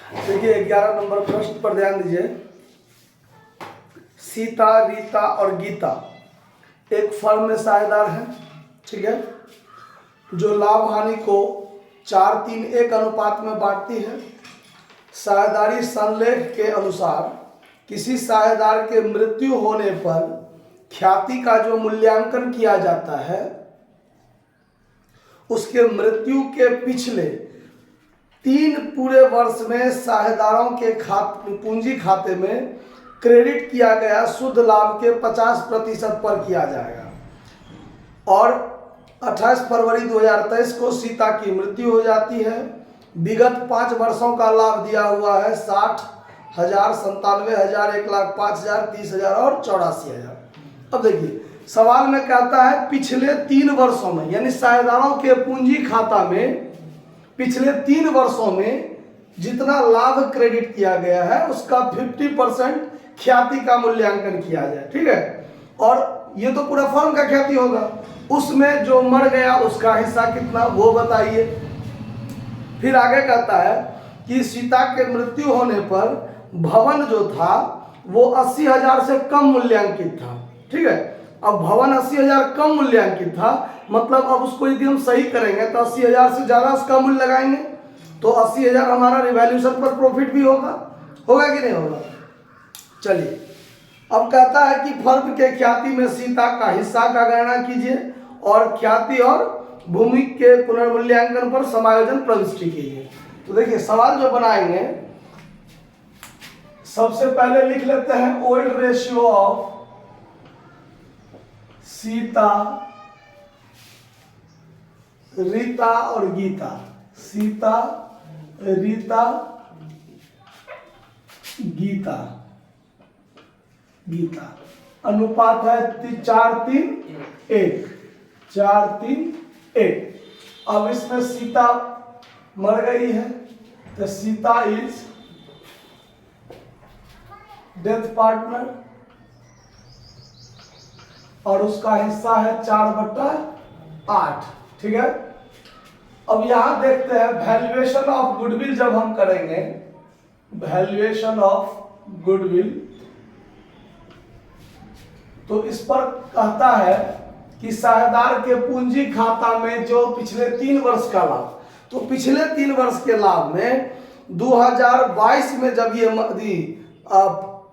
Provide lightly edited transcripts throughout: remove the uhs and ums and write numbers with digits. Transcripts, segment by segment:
देखिए 11 नंबर प्रश्न पर ध्यान दीजिए। सीता, रीता और गीता एक फर्म में साझेदार हैं, ठीक है, जो लाभ हानि को 4-3-1 अनुपात में बांटती है। साझेदारी संलेख के अनुसार किसी साझेदार के मृत्यु होने पर ख्याति का जो मूल्यांकन किया जाता है उसके मृत्यु के पिछले 3 पूरे वर्ष में साझेदारों के पूंजी खाते में क्रेडिट किया गया शुद्ध लाभ के 50% पर किया जाएगा। और 28 फरवरी 2023 को सीता की मृत्यु हो जाती है। विगत 5 वर्षों का लाभ दिया हुआ है 60,000, 97,000, 1,05,000, 30,000 और 84,000। अब देखिए सवाल में कहता है पिछले 3 वर्षों में, यानी साझेदारों के पूंजी खाता में पिछले 3 वर्षों में जितना लाभ क्रेडिट किया गया है उसका 50% ख्याति का मूल्यांकन किया जाए, ठीक है। और ये तो पूरा फर्म का ख्याति होगा, उसमें जो मर गया उसका हिस्सा कितना वो बताइए। फिर आगे कहता है कि सीता के मृत्यु होने पर भवन जो था वो 80,000 से कम मूल्यांकित था, ठीक है। अब भवन 80,000 कम मूल्यांकित था, मतलब अब उसको यदि हम सही करेंगे तो 80,000 से ज़्यादा उसका मूल्य लगाएंगे तो 80,000 हमारा रिवैल्यूएशन पर प्रॉफिट भी होगा कि नहीं होगा। चलिए अब कहता है कि फर्म के ख्याति में सीता का हिस्सा का गणना कीजिए और ख्याति और भूमि के पुनर्मूल्यांकन पर समायोजन प्रविष्टि कीजिए। तो देखिए सवाल जो बनाएंगे सबसे पहले लिख लेते हैं old ratio of Sita, Rita और गीता। सीता, रीता, गीता, गीता अनुपात है 4-3-1, 4-3-1। अब इसमें सीता मर गई है तो सीता इज डेथ पार्टनर और उसका हिस्सा है 4/8, ठीक है। अब यहां देखते हैं वैल्यूएशन ऑफ गुडविल जब हम करेंगे, वैल्यूएशन ऑफ गुडविल, तो इस पर कहता है कि साझेदार के पूंजी खाता में जो पिछले 3 वर्ष का लाभ, तो पिछले 3 वर्ष के लाभ में 2022 में जब ये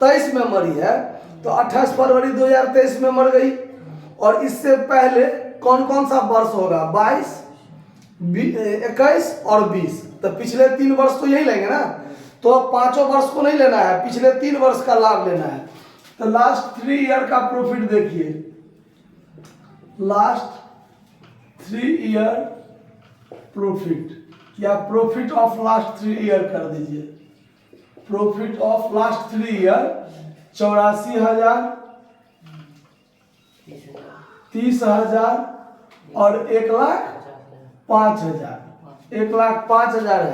23 में मरी है तो 28 फरवरी 2023 में मर गई। और इससे पहले कौन कौन सा वर्ष होगा, 22, 21 और 20, तो पिछले 3 वर्ष तो यही लेंगे ना। तो अब 5 वर्ष को नहीं लेना है, पिछले 3 वर्ष का लाभ लेना है। तो लास्ट 3 ईयर का प्रॉफिट देखिए, लास्ट 3 ईयर प्रॉफिट, या प्रॉफिट ऑफ लास्ट 3 ईयर कर दीजिए। प्रॉफिट ऑफ लास्ट 3 ईयर 84,000, 30,000 और 1,05,000, 1,05,000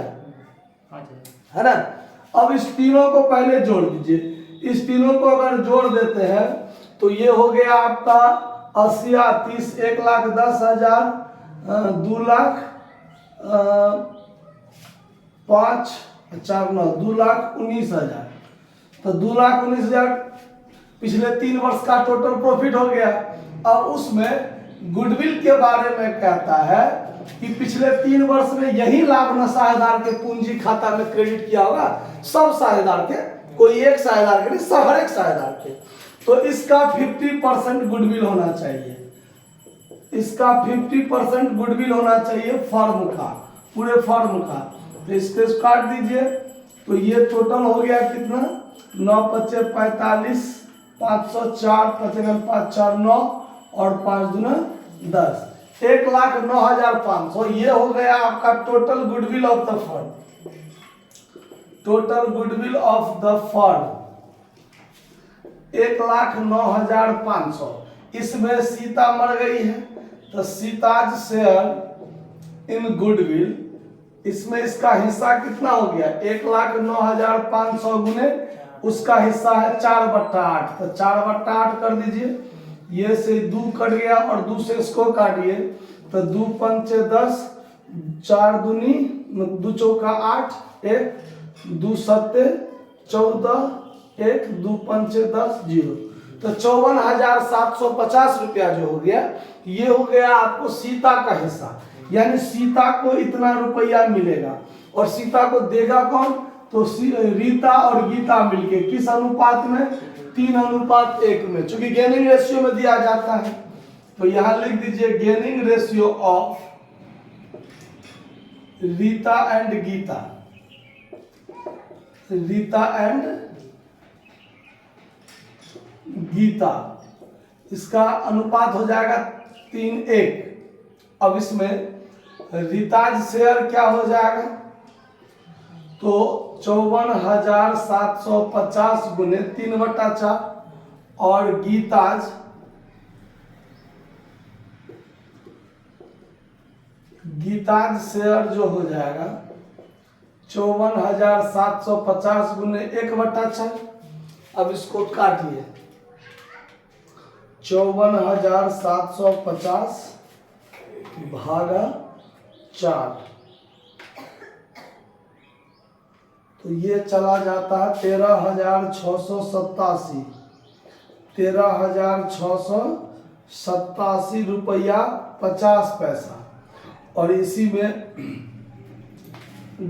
है ना। अब इस तीनों को पहले जोड़ दीजिए। इस तीनों को अगर जोड़ देते हैं तो ये हो गया आपका 80, 30, 1,10,000, 2 लाख 5, 4, 9, 2,19,000। तो 2,19,000 पिछले 3 वर्ष का टोटल प्रॉफिट हो गया। अब उसमें गुडविल के बारे में कहता है कि पिछले 3 वर्ष में यही लाभ न साझेदार के पूंजी खाता में क्रेडिट किया होगा, सब साझेदार के, कोई एक साझेदार के नहीं, सब हर एक साझेदार के। तो इसका 50% गुडविल होना चाहिए, इसका 50% गुडविल होना चाहिए फर्म का, पूरे फर्म का। तो इसको काट दीजिए तो ये टोटल हो गया कितना, 9×5 = 45, 504, 55, 5, 4, 9 और 5 दूना 10, 1,09,500। ये हो गया आपका total goodwill of the firm, total goodwill of the firm 1,09,500। इसमें सीता मर गई है तो सीताज शेयर इन गुडविल, इसमें इसका हिस्सा कितना हो गया, 1,09,500 गुने उसका हिस्सा है 4/8, तो 4/8 कर दीजिए। ये से 2 कट गया और 2 से इसको काटिए तो 2×5 = 10, 4 दूनी 2 चौका 8, 1 दो सत्ते 14, 1 2 पंचे 10 0। तो 54,750 रुपया जो हो गया, ये हो गया आपको सीता का हिस्सा। यानी सीता को इतना रुपया मिलेगा। और सीता को देगा कौन? तो रीता और गीता मिलके किस अनुपात में? 3:1 में। चूंकि गेनिंग रेशियो में दिया जाता है, तो यहां लिख दीजिए gaining ratio of Rita and Gita. Rita and Gita, इसका अनुपात हो जाएगा 3:1। अब इसमें रीताज शेयर क्या हो जाएगा? तो 54,750 गुने 3/4 और गीताज शेयर जो हो जाएगा 54,750 गुने 1/4। अब इसको काटिए, 54,750 भागा 4, तो ये चला जाता है 13,687। 13,687 रुपया 50 पैसा। और इसी में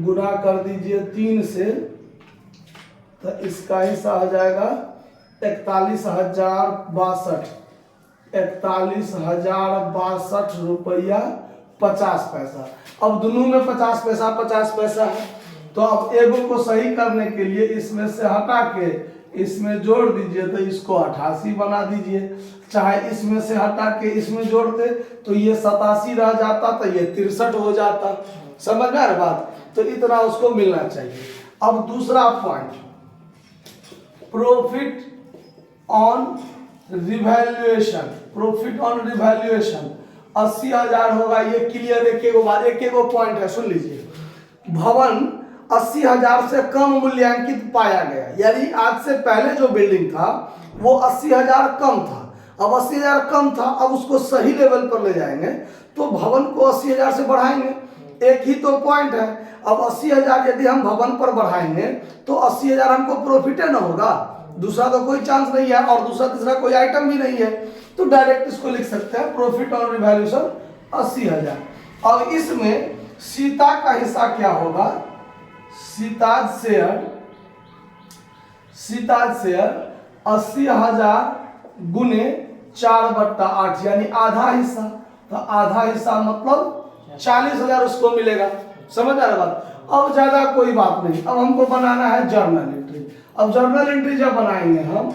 गुना कर दीजिए 3 से, तो इसका हिस्सा हो जाएगा 41,062। 41,062 रुपया 50 पैसा। अब दोनों में 50 पैसा है। तो अब एगो को सही करने के लिए इसमें से हटा के इसमें जोड़ दीजिए, तो इसको 88 बना दीजिए। चाहे इसमें से हटा के इसमें जोड़ते तो ये 87 रह जाता, तो ये 63 हो जाता। समझ में आ रहा बात? तो इतना उसको मिलना चाहिए। अब दूसरा point, profit on revaluation. Profit on revaluation 80,000 होगा। ये क्लियर, एक एक पॉइंट है, सुन लीजिए। भवन 80,000 से कम मूल्यांकित पाया गया, यानी आज से पहले जो बिल्डिंग था वो 80,000 कम था। अब 80,000 कम था, अब उसको सही लेवल पर ले जाएंगे तो भवन को 80,000 से बढ़ाएंगे। एक ही तो पॉइंट है। अब 80,000 यदि हम भवन पर बढ़ाएंगे तो 80,000 हमको प्रॉफिट है ना होगा, दूसरा तो कोई चांस नहीं है और दूसरा तीसरा कोई आइटम भी नहीं है। तो डायरेक्ट इसको लिख सकते हैं प्रॉफिट ऑन रिवैल्यूएशन 80,000। अब इसमें सीता का हिस्सा क्या होगा? सीताज शेयर 80,000 गुने 4/8 यानी आधा हिस्सा। तो आधा हिस्सा मतलब 40,000 उसको मिलेगा। समझ आ रहा बात? अब ज्यादा कोई बात नहीं। अब हमको बनाना है जर्नल एंट्री। अब जर्नल एंट्री जब बनाएंगे हम,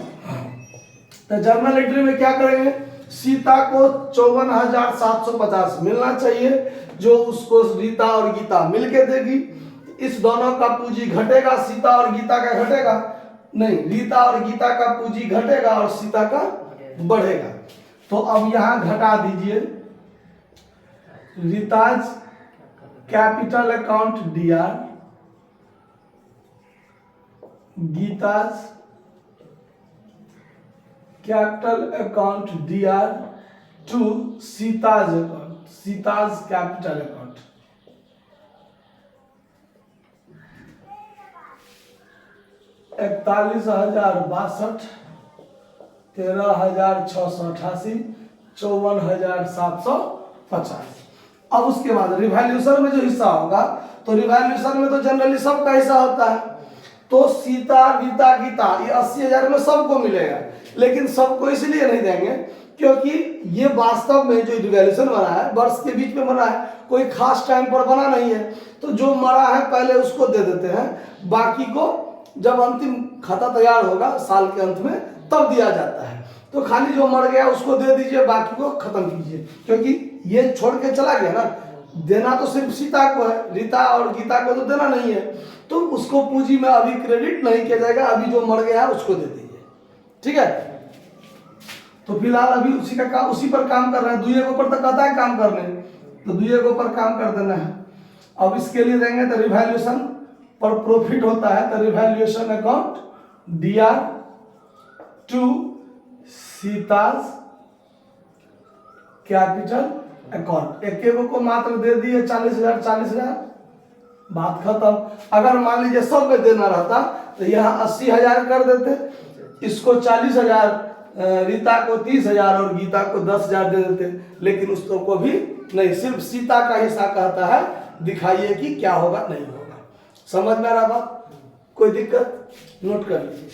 तो जर्नल एंट्री में क्या करेंगे? सीता को 54,750 मिलना चाहिए, जो उसको रीता और गीता मिलके देगी। इस दोनों का पूंजी घटेगा, सीता और गीता का घटेगा नहीं, रीता और गीता का पूंजी घटेगा और सीता का बढ़ेगा। तो अब यहां घटा दीजिए, Rita's capital account DR, Gita's capital account DR to Sita's account, Sita's capital account. इकतालीस 41,062, 13,688, 54,750। अब उसके बाद रिवैल्यूएशन में जो हिस्सा होगा, तो रिवैल्यूएशन में तो जनरली सबका हिस्सा होता है। तो सीता रीता गीता ये 80,000 में सबको मिलेगा, लेकिन सबको इसलिए नहीं देंगे क्योंकि ये वास्तव में जो रिवैल्यूएशन बना है वर्ष के बीच में बना है, कोई खास टाइम पर बना नहीं है। तो जो मरा है पहले उसको दे देते हैं, बाकी को जब अंतिम खाता तैयार होगा साल के अंत में तब दिया जाता है। तो खाली जो मर गया उसको दे दीजिए, बाकी को खत्म कीजिए, क्योंकि ये छोड़ के चला गया ना। देना तो सिर्फ सीता को है, रीता और गीता को तो देना नहीं है। तो उसको पूंजी में अभी क्रेडिट नहीं किया जाएगा, अभी जो मर गया है उसको दे दीजिए। ठीक है? तो फिलहाल अभी उसी का काम, उसी पर काम कर रहे हैं। दुए के ऊपर तक कहता है काम करने, तो दुए के ऊपर काम कर देना है। अब इसके लिए देंगे तो रिवैल्यूएशन पर प्रॉफिट होता है, तो revaluation account DR to Sita's capital account. एक को मात्र दे दिए 40,000 40,000, बात खत्म। अगर मान लीजिए सब में देना रहता तो यहाँ 80,000 कर देते, इसको 40,000, रीता को 30,000 और गीता को 10,000 दे देते, लेकिन उसको को भी नहीं, सिर्फ सीता का हिस्सा कहता है, दिखाइए कि क्या होगा नहीं होगा। समझ में आ रहा बात? कोई दिक्कत? नोट कर लीजिए।